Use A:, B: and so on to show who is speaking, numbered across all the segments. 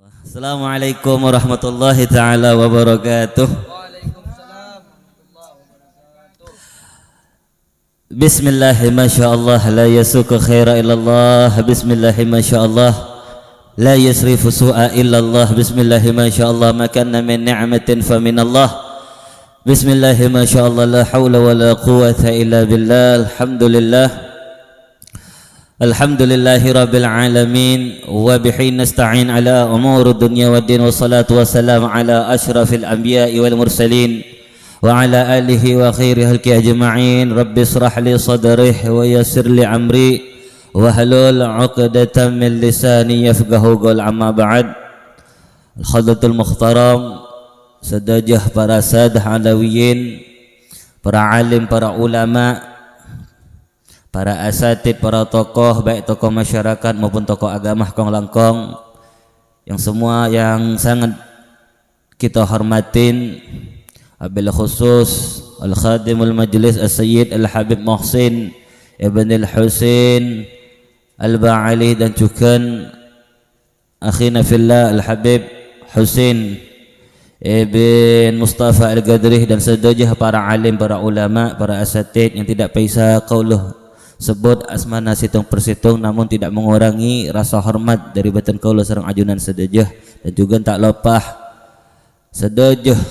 A: Assalamualaikum warahmatullahi taala wabarakatuh.
B: Waalaikumsalam warahmatullahi wabarakatuh.
A: Bismillah masyaallah la yasuku khaira illallah. Bismillah masyaallah la yasrifu su'a illallah. Bismillah masyaallah ma kana min ni'matin fa min Allah. Bismillah masyaallah la haula wa la quwwata illa billah. Alhamdulillahi rabbil alamin wa bihi nasta'in ala umur dunya waddin wassalatu wassalamu ala asyrafil anbiya'i wal mursalin wa ala alihi wa khairi halki ajma'in. Rabbi israh li sadri wa yassir li amri wa halul 'uqdatam min lisani yafqahu qaul. Amma ba'd. Al-hadratul muhtaram, sedajah para sadah alawiyin, para alim, para ulama, para asatid, para tokoh, baik tokoh masyarakat maupun tokoh agama kong langkong, yang semua yang sangat kita hormatin, wabil khusus Al-Khadimul Majlis As-Sayyid Al-Habib Muhsin Ibn Al-Husin Al-Ba'ali, dan juga akhina fillah Al-Habib Husin Ibn Mustafa Al-Gadrih, dan sedajah para alim, para ulama, para asatid yang tidak bisa qauluh sebut asmana situng persitung, namun tidak mengurangi rasa hormat dari batin kaula sareng ajunan sedejah, dan juga tak lopah sedejah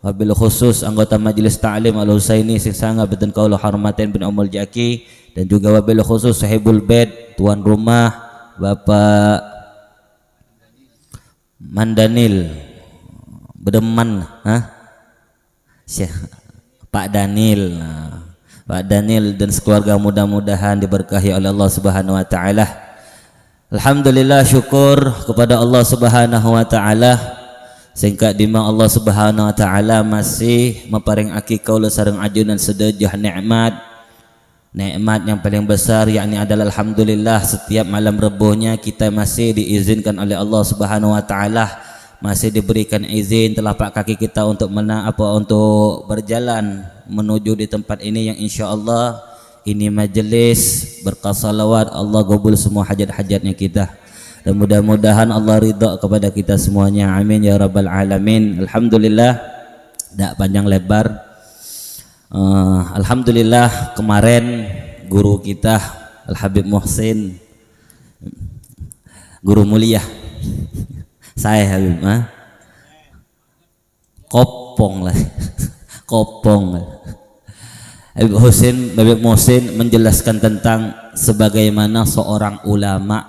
A: wabil khusus anggota Majelis Ta'lim Al-Husaini sing sangat batin kaula hormatin bin Umul Jaki, dan juga wabil khusus sahibul bait, tuan rumah Bapak Mandanil Bedeman, Pak Danil, Pak Daniel dan sekeluarga, mudah-mudahan diberkahi oleh Allah Subhanahu wa taala. Alhamdulillah, syukur kepada Allah Subhanahu wa taala sehingga dimang Allah Subhanahu wa taala masih maparingake kaula sareng ajunan sedejah nikmat yang paling besar, yakni adalah alhamdulillah setiap malam rebuhnya kita masih diizinkan oleh Allah Subhanahu wa taala, masih diberikan izin telapak kaki kita untuk untuk berjalan menuju di tempat ini yang insya Allah ini majelis berkah salawat. Allah qabul semua hajat-hajatnya kita, dan mudah-mudahan Allah ridha kepada kita semuanya, amin ya rabbal alamin. Alhamdulillah, tidak panjang lebar. Alhamdulillah, kemarin guru kita Al-Habib Muhsin, guru mulia saya Habib, kopong lah kopong. Habib Muhsin menjelaskan tentang sebagaimana seorang ulama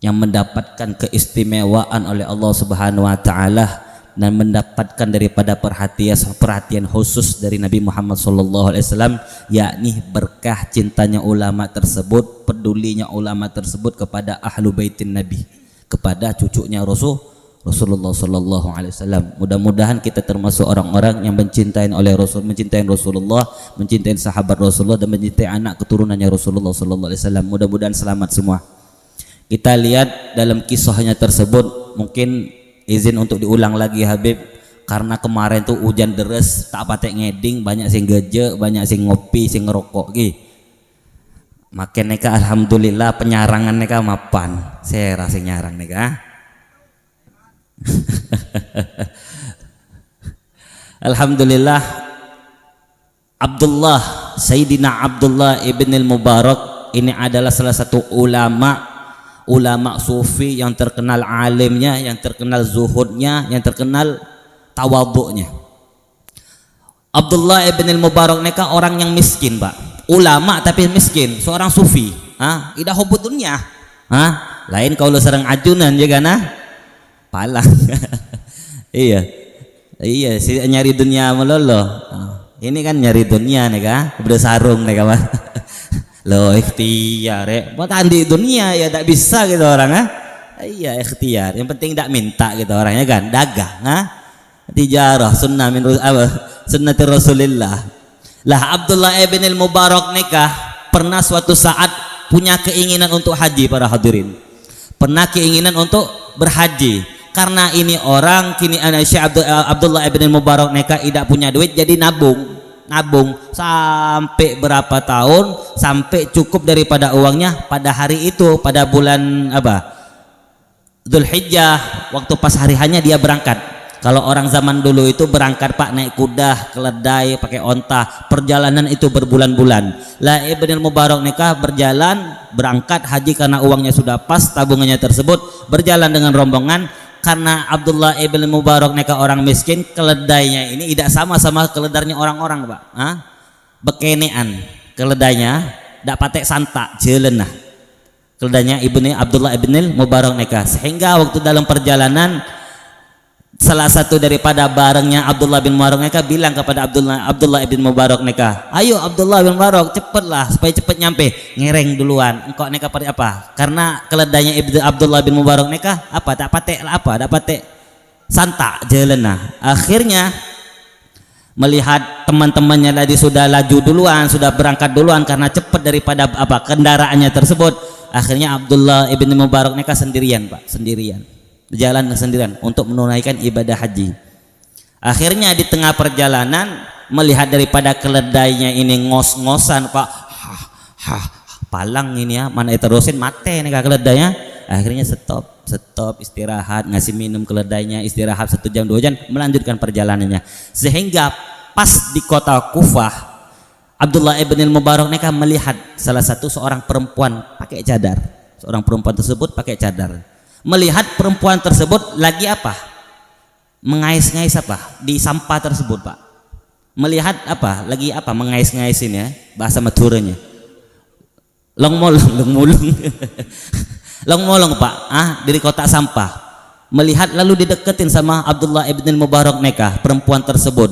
A: yang mendapatkan keistimewaan oleh Allah Subhanahu wa taala dan mendapatkan daripada perhatian khusus dari Nabi Muhammad SAW, yakni berkah cintanya ulama tersebut, pedulinya ulama tersebut kepada ahlu baitin Nabi, kepada cucunya Rasulullah Sallallahu Alaihi Wasallam. Mudah-mudahan kita termasuk orang-orang yang mencintai Rasulullah, mencintai sahabat Rasulullah, dan mencintai anak keturunannya Rasulullah Sallallahu Alaihi Wasallam. Mudah-mudahan selamat semua. Kita lihat dalam kisahnya tersebut, mungkin izin untuk diulang lagi Habib, karena kemarin tuh hujan deres, tak patek ngeding, banyak sing geje, banyak sing ngopi, sing ngerokok gitu. Makin neka alhamdulillah penyarangan neka mapan, saya rasa nyarang neka. Alhamdulillah, Sayyidina Abdullah ibn al-Mubarak ini adalah salah satu ulama sufi yang terkenal alimnya, yang terkenal zuhudnya, yang terkenal tawadhu'nya. Abdullah ibn al-Mubarak neka orang yang miskin, Pak. Ulama tapi miskin, seorang sufi, ida hubud dunia, lain kalau sareng ajunan juga palang. iya si nyari dunia melolo, ini kan nyari dunia nih udah sarung nih Pak. Lo ikhtiar buat andi dunia ya tak bisa gitu orang, iya ikhtiar, yang penting tak minta gitu orangnya kan, dagang, tijarah sunnati Rasulillah. Lah Abdullah ibn al-Mubarak nikah pernah suatu saat punya keinginan untuk haji, para hadirin. Pernah keinginan untuk berhaji. Karena ini orang kini Syekh Abdullah ibn al-Mubarak nikah tidak punya duit, jadi nabung sampai berapa tahun sampai cukup daripada uangnya pada hari itu, pada bulan Dzulhijjah waktu pas hari hanya dia berangkat. Kalau orang zaman dulu itu berangkat Pak naik kuda, keledai, pakai onta, perjalanan itu berbulan-bulan. Lah Ibnul Mubarak nikah berjalan berangkat haji karena uangnya sudah pas, tabungannya tersebut, berjalan dengan rombongan. Karena Abdullah ibn Mubarak nikah orang miskin, keledainya ini tidak sama keledainya orang-orang Pak. Bekenean keledainya, dak patek santak jelen nah. Keledainya ibni Abdullah ibn Mubarak nikah, sehingga waktu dalam perjalanan salah satu daripada barangnya Abdullah bin Mubarak nikah bilang kepada Abdullah ibn Mubarak nikah, ayo Abdullah bin Mubarak cepatlah supaya cepat nyampe. Ngereng duluan, engkau nikah pada apa? Karena keledainya ibnu Abdullah bin Mubarak nikah apa tak patek santak jalan. Nah akhirnya melihat teman-temannya tadi sudah laju duluan, sudah berangkat duluan karena cepat daripada kendaraannya tersebut, akhirnya Abdullah ibn Mubarak nikah sendirian Pak, jalan sendirian untuk menunaikan ibadah haji. Akhirnya di tengah perjalanan melihat daripada keledainya ini ngos-ngosan Pak, palang ini ya, mana terusin mate nih keledainya. Akhirnya stop istirahat, ngasih minum keledainya, istirahat 1 jam 2 jam, melanjutkan perjalanannya. Sehingga pas di kota Kufah, Abdullah ibn Mubarak nikah melihat seorang perempuan pakai cadar. Seorang perempuan tersebut pakai cadar. Melihat perempuan tersebut lagi apa? Mengais-ngais apa? Di sampah tersebut Pak. Melihat apa? Lagi apa? Mengais-ngaisin ya, bahasa Maduranya. Long-molong Long-molong Pak, dari kotak sampah. Melihat lalu dideketin sama Abdullah ibn Mubarak nikah perempuan tersebut.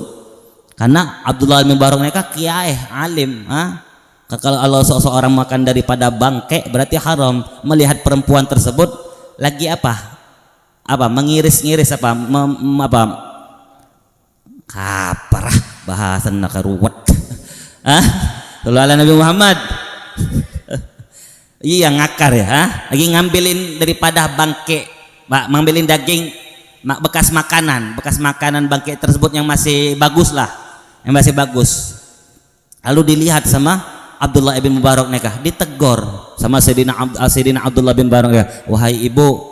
A: Karena Abdullah ibn Mubarak nikah kiai, alim, kalau seorang makan daripada bangke berarti haram. Melihat perempuan tersebut lagi apa mengiris-ngiris kaparah bahasa nakaruwat Nabi Muhammad iya ngakar ya, lagi ngambilin daripada bangke Pak, ngambilin daging bekas makanan bangke tersebut yang masih bagus. Lalu dilihat sama Abdullah ibn Mubarak nikah, ditegur sama Sayyidina Abdullah bin Mubarak nikah, wahai ibu,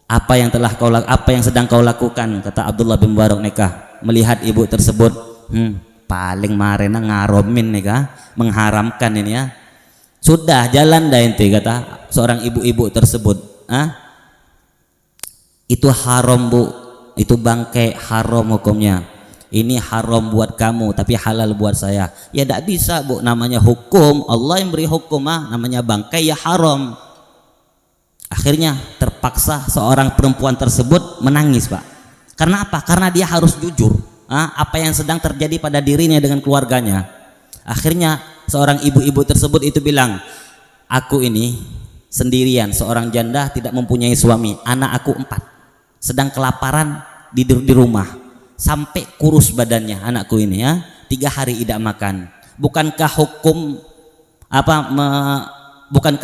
A: apa yang sedang kau lakukan? Kata Abdullah bin Mubarak nikah, melihat ibu tersebut paling marena ngaromin nikah, mengharamkan ini ya. Sudah jalan dah ente, kata seorang ibu-ibu tersebut. Itu haram Bu, itu bangkai haram hukumnya. Ini haram buat kamu tapi halal buat saya. Ya tidak bisa Bu, namanya hukum, Allah yang beri hukum, namanya bangkai ya haram. Akhirnya terpaksa seorang perempuan tersebut menangis Pak. Karena apa? Karena dia harus jujur apa yang sedang terjadi pada dirinya dengan keluarganya. Akhirnya seorang ibu-ibu tersebut itu bilang, aku ini sendirian, seorang janda, tidak mempunyai suami, anak aku 4 sedang kelaparan di rumah. Sampai kurus badannya anakku ini ya, 3 hari tidak makan. Bukankah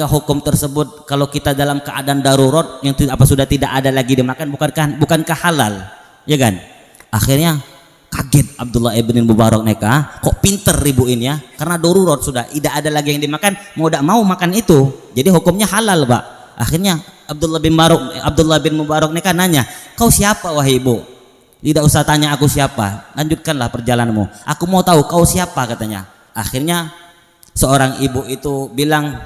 A: hukum tersebut kalau kita dalam keadaan darurat yang sudah tidak ada lagi dimakan, bukankah halal ya kan? Akhirnya kaget Abdullah ibn Mubarak nikah, kok pinter ibu ini ya, karena darurat sudah tidak ada lagi yang dimakan, tidak mau makan itu, jadi hukumnya halal Pak. Akhirnya Abdullah bin Mubarak nikah nanya, kau siapa wahai ibu? Tidak usah tanya aku siapa, lanjutkanlah perjalananmu, aku mau tahu kau siapa, katanya. Akhirnya seorang ibu itu bilang,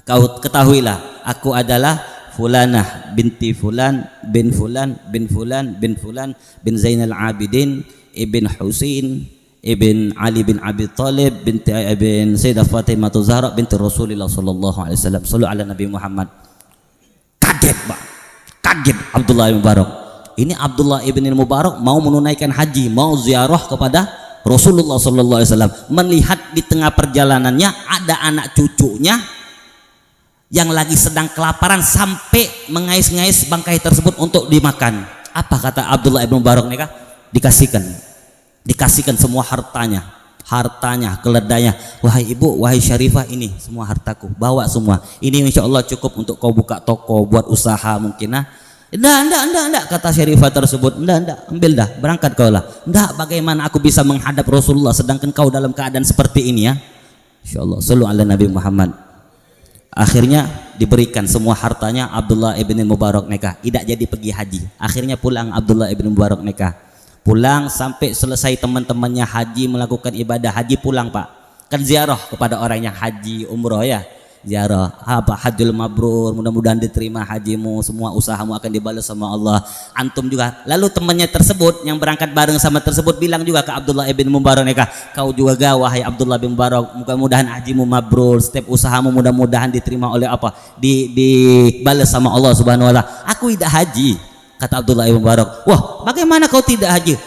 A: kau ketahuilah aku adalah Fulanah binti Fulan bin Fulan bin Fulan bin Fulan bin Zainal Abidin ibn Husain ibn Ali bin Abi Thalib binti ibn Sayyidah Fatimah Zahra binti Rasulullah sallallahu alaihi wasallam. Sallu ala Nabi Muhammad. Kaget Pak, kaget Abdullah bin Mubarak. Ini Abdullah ibn Mubarak mau menunaikan haji, mau ziarah kepada Rasulullah sallallahu alaihi wasallam. Melihat di tengah perjalanannya ada anak cucunya yang lagi sedang kelaparan sampai mengais-ngais bangkai tersebut untuk dimakan. Apa kata Abdullah ibn Mubarak nikah? Dikasihkan semua hartanya, keledainya. Wahai ibu, wahai Syarifah, ini semua hartaku, bawa semua. Ini insya Allah cukup untuk kau buka toko, buat usaha mungkin. Enggak, kata Syarifah tersebut. Enggak, ambil dah, berangkat kau lah. Enggak, bagaimana aku bisa menghadap Rasulullah sedangkan kau dalam keadaan seperti ini ya? Insya Allah, sallu ala Nabi Muhammad. Akhirnya diberikan semua hartanya. Abdullah ibn Mubarak nikah, tidak jadi pergi haji. Akhirnya pulang Abdullah ibn Mubarak nikah, pulang sampai selesai teman-temannya haji, melakukan ibadah haji, pulang Pak, kan ziarah kepada orang yang haji umroh ya, ziarah apa, hajjul mabrur, mudah-mudahan diterima hajimu, semua usahamu akan dibalas sama Allah, antum juga. Lalu temannya tersebut yang berangkat bareng sama tersebut bilang juga ke Abdullah ibn Mubarak nikah, kau juga ga wahai Abdullah bin Mubarak, mudah-mudahan hajimu mabrur, setiap usahamu mudah-mudahan diterima oleh apa, dibalas sama Allah subhanahu wa ta'ala. Aku tidak haji, kata Abdullah ibn Mubarak. Wah, bagaimana kau tidak haji?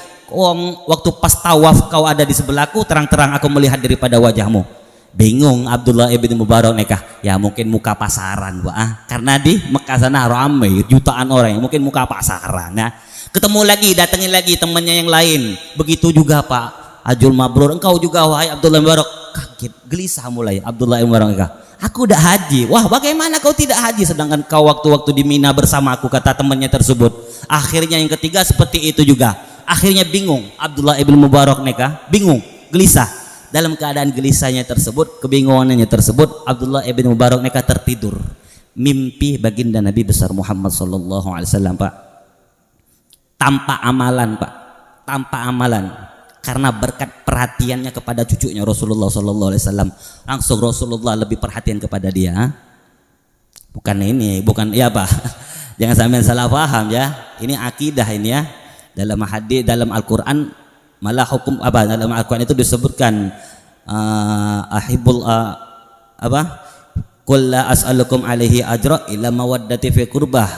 A: Waktu pas tawaf kau ada di sebelahku, terang-terang aku melihat daripada wajahmu. Bingung Abdullah ibn Mubarak nikah, ya mungkin muka pasaran Pak, karena di Mekah sana ramai jutaan orang, mungkin muka pasaran ya. Ketemu lagi, datengin lagi temannya yang lain, begitu juga Pak, hajjul mabrur, engkau juga wahai Abdullah bin Mubarak. Kaget, gelisah mulai Abdullah bin Mubarak nikah, aku udah haji. Wah, bagaimana kau tidak haji sedangkan kau waktu-waktu di Mina bersama aku, kata temannya tersebut. Akhirnya yang ketiga seperti itu juga. Akhirnya bingung Abdullah ibn Mubarak nikah, bingung, gelisah. Dalam keadaan gelisahnya tersebut, kebingungannya tersebut, Abdullah ibn Mubarak nikah tertidur, mimpi baginda Nabi besar Muhammad sallallahu alaihi wasallam Pak, tanpa amalan Pak, tanpa amalan, karena berkat perhatiannya kepada cucunya Rasulullah sallallahu alaihi wasallam. Langsung Rasulullah lebih perhatian kepada dia. Bukan ini, bukan ya Pak, jangan sampai salah paham ya, ini akidah ini ya. Dalam hadis, dalam Al-Quran malah hukum apa, dalam Al-Quran itu disebutkan ahibul apa, qul la as'alukum alaihi ajra illa mawaddati fi qurbah.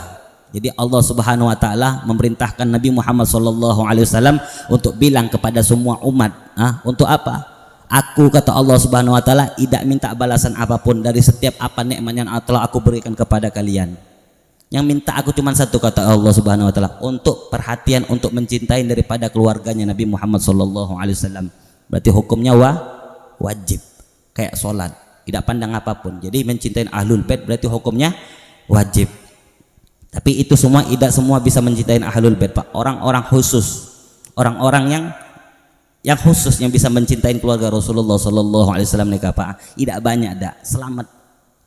A: Jadi Allah Subhanahu wa taala memerintahkan Nabi Muhammad sallallahu alaihi wasallam untuk bilang kepada semua umat, untuk apa? Aku, kata Allah Subhanahu wa taala, tidak minta balasan apapun dari setiap apa nikmat yang telah aku berikan kepada kalian. Yang minta aku cuma satu, kata Allah Subhanahu wa taala, untuk perhatian, untuk mencintai daripada keluarganya Nabi Muhammad sallallahu alaihi wasallam. Berarti hukumnya wajib, kayak sholat, tidak pandang apapun. Jadi mencintai ahlul bait berarti hukumnya wajib. Tapi itu semua tidak semua bisa mencintai ahlul bait Pak. Orang-orang khusus, orang-orang yang khusus yang bisa mencintai keluarga Rasulullah sallallahu alaihi wasallam nikah Pak, tidak banyak dah. Selamat.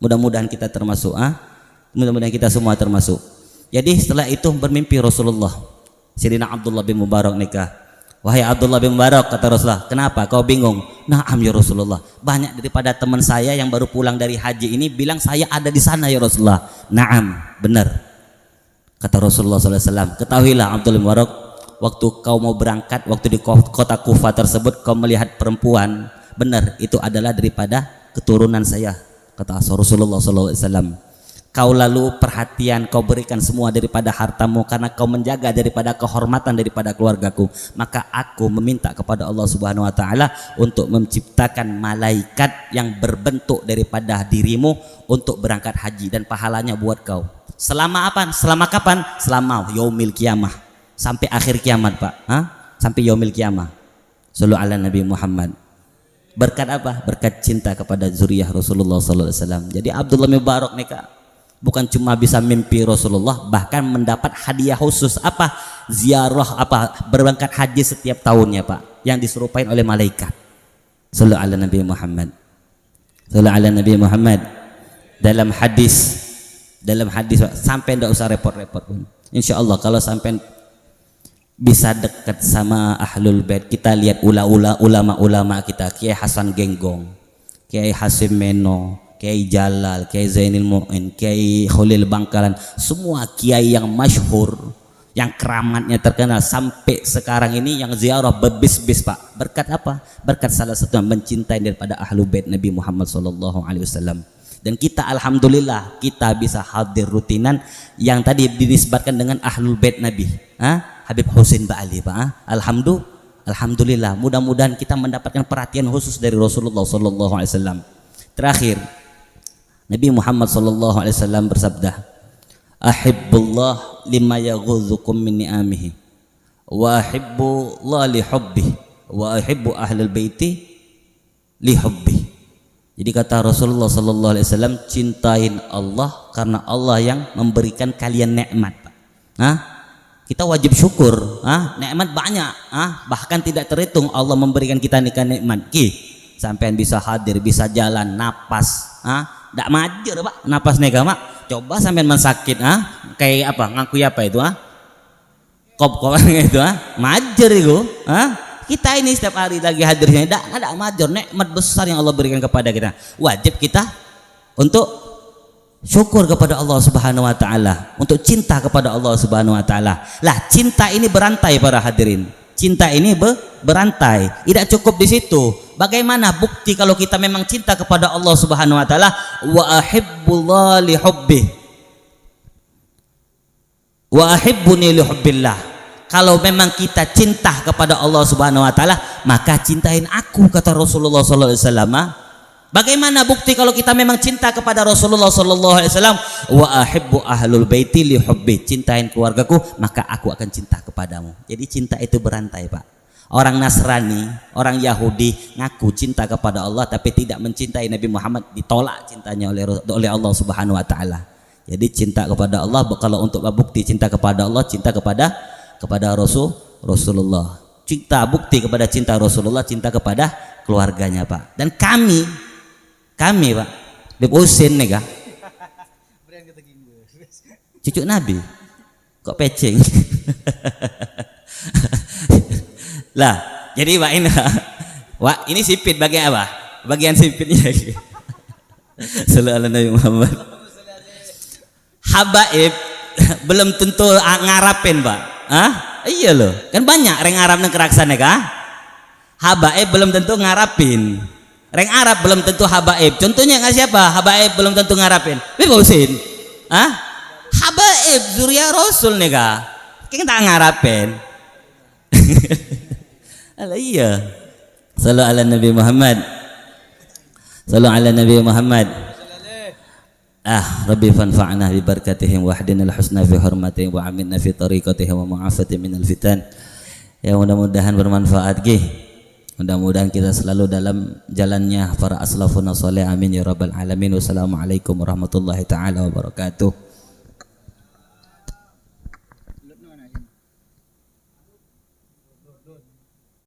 A: Mudah-mudahan kita termasuk, mudah-mudahan kita semua termasuk. Jadi setelah itu bermimpi Rasulullah, Sayyidina Abdullah bin Mubarak nikah. Wahai Abdullah bin Mubarak, kata Rasulullah, kenapa kau bingung? Naam ya Rasulullah, banyak daripada teman saya yang baru pulang dari haji ini bilang saya ada di sana ya Rasulullah. Naam, benar, kata Rasulullah SAW. Ketahuilah Abdullah bin Mubarak, waktu kau mau berangkat, waktu di kota Kufah tersebut kau melihat perempuan, benar itu adalah daripada keturunan saya, kata Rasulullah SAW. Kau lalu perhatian, kau berikan semua daripada hartamu karena kau menjaga daripada kehormatan daripada keluargaku. Maka aku meminta kepada Allah Subhanahu wa taala untuk menciptakan malaikat yang berbentuk daripada dirimu untuk berangkat haji dan pahalanya buat kau. Selama apa? Selama kapan? Selama yaumil kiamah, sampai akhir kiamat Pak. Sampai yaumil kiamah. Sallu ala Nabi Muhammad. Berkat apa? Berkat cinta kepada zuriyah Rasulullah sallallahu alaihi wasallam. Jadi Abdullah bin Mubarak nikah bukan cuma bisa mimpi Rasulullah, bahkan mendapat hadiah khusus apa? Ziarah apa? Berangkat haji setiap tahunnya Pak, yang diserupain oleh malaikat. Sallallahu ala Nabi Muhammad. Sallallahu ala Nabi Muhammad. Dalam hadis Pak, sampai ndak usah repot-repot pun. Insyaallah kalau sampai bisa dekat sama ahlul bait, kita lihat ulama-ulama kita, Kiai Hasan Genggong, Kiai Hasim Meno, Kiai Jalal, Kiai Zainul Mu'in, Kiai Khalil Bangkalan, semua kiai yang masyhur, yang keramatnya terkenal sampai sekarang ini yang ziarah berbis-bis Pak. Berkat apa? Berkat salah satu yang mencintai daripada ahlu bait Nabi Muhammad sallallahu alaihi wasallam. Dan kita alhamdulillah kita bisa hadir rutinan yang tadi dinisbatkan dengan ahlul bait Nabi, Habib Husain Ba'ali Pak. Alhamdulillah, mudah-mudahan kita mendapatkan perhatian khusus dari Rasulullah sallallahu alaihi wasallam. Terakhir, Nabi Muhammad sallallahu alaihi wasallam bersabda, "Ahibbullah lima yaghudzukum min ni'amihi wa ahibbullah li hubbihi wa ahibbu ahlul baiti li hubbihi." Jadi kata Rasulullah sallallahu alaihi wasallam, cintain Allah karena Allah yang memberikan kalian nikmat, Pak. Kita wajib syukur, nikmat banyak, bahkan tidak terhitung Allah memberikan kita nikmat. Sampean bisa hadir, bisa jalan, napas, ndak majer Pak napas nega Mak. Coba sampean mensakit kayak apa ngaku apa itu kop itu majer itu kita ini setiap hari lagi hadirnya ndak majer, nikmat besar yang Allah berikan kepada kita. Wajib kita untuk syukur kepada Allah Subhanahu wa taala, untuk cinta kepada Allah Subhanahu wa taala. Lah, cinta ini berantai para hadirin. Cinta ini berantai. Tidak cukup di situ. Bagaimana bukti kalau kita memang cinta kepada Allah Subhanahu wa taala? Wa ahibbullah li hubbi. Wa ahibbuni li hubbillah. Kalau memang kita cinta kepada Allah Subhanahu wa taala, maka cintain aku, kata Rasulullah sallallahu alaihi wasallam. Bagaimana bukti kalau kita memang cinta kepada Rasulullah sallallahu alaihi wasallam? Wa ahibbu ahlul baiti li hubbi. Cintain keluargaku, maka aku akan cinta kepadamu. Jadi cinta itu berantai, Pak. Orang Nasrani, orang Yahudi ngaku cinta kepada Allah tapi tidak mencintai Nabi Muhammad, ditolak cintanya oleh Allah Subhanahu wa taala. Jadi cinta kepada Allah, kalau untuk bukti cinta kepada Allah, cinta kepada Rasulullah. Cinta bukti kepada cinta Rasulullah, cinta kepada keluarganya, Pak. Dan kami Pak di Usin nih kah cucu Nabi kok pecing lah. Jadi Pak ini sipit bagian apa? Bagian sipitnya sallallahu alaihi Muhammad. Habaib belum tentu ngarapin, Pak. Iya loh, kan banyak reng Arab nang keraksane kah? Habaib belum tentu ngarapin. Reng Arab belum tentu habaib. Contohnya nggak siapa? Habaib belum tentu ngarapin. Bibo Husin. Habaib zuriya Rasul nih kah? Kita ngarapin. Alah iya. Sallallahu ala Nabi Muhammad. Sallallahu ala Nabi Muhammad. Rabbi fanfa'na bi barakatihim wa hdina al-husna fi hurmatihim wa aminna fi tariqatihim wa mu'afati minal fitan. Ya, mudah-mudahan bermanfaat mudah-mudahan kita selalu dalam jalannya para aslafun salih, amin ya rabbal alamin. Wassalamualaikum warahmatullahi taala wabarakatuh.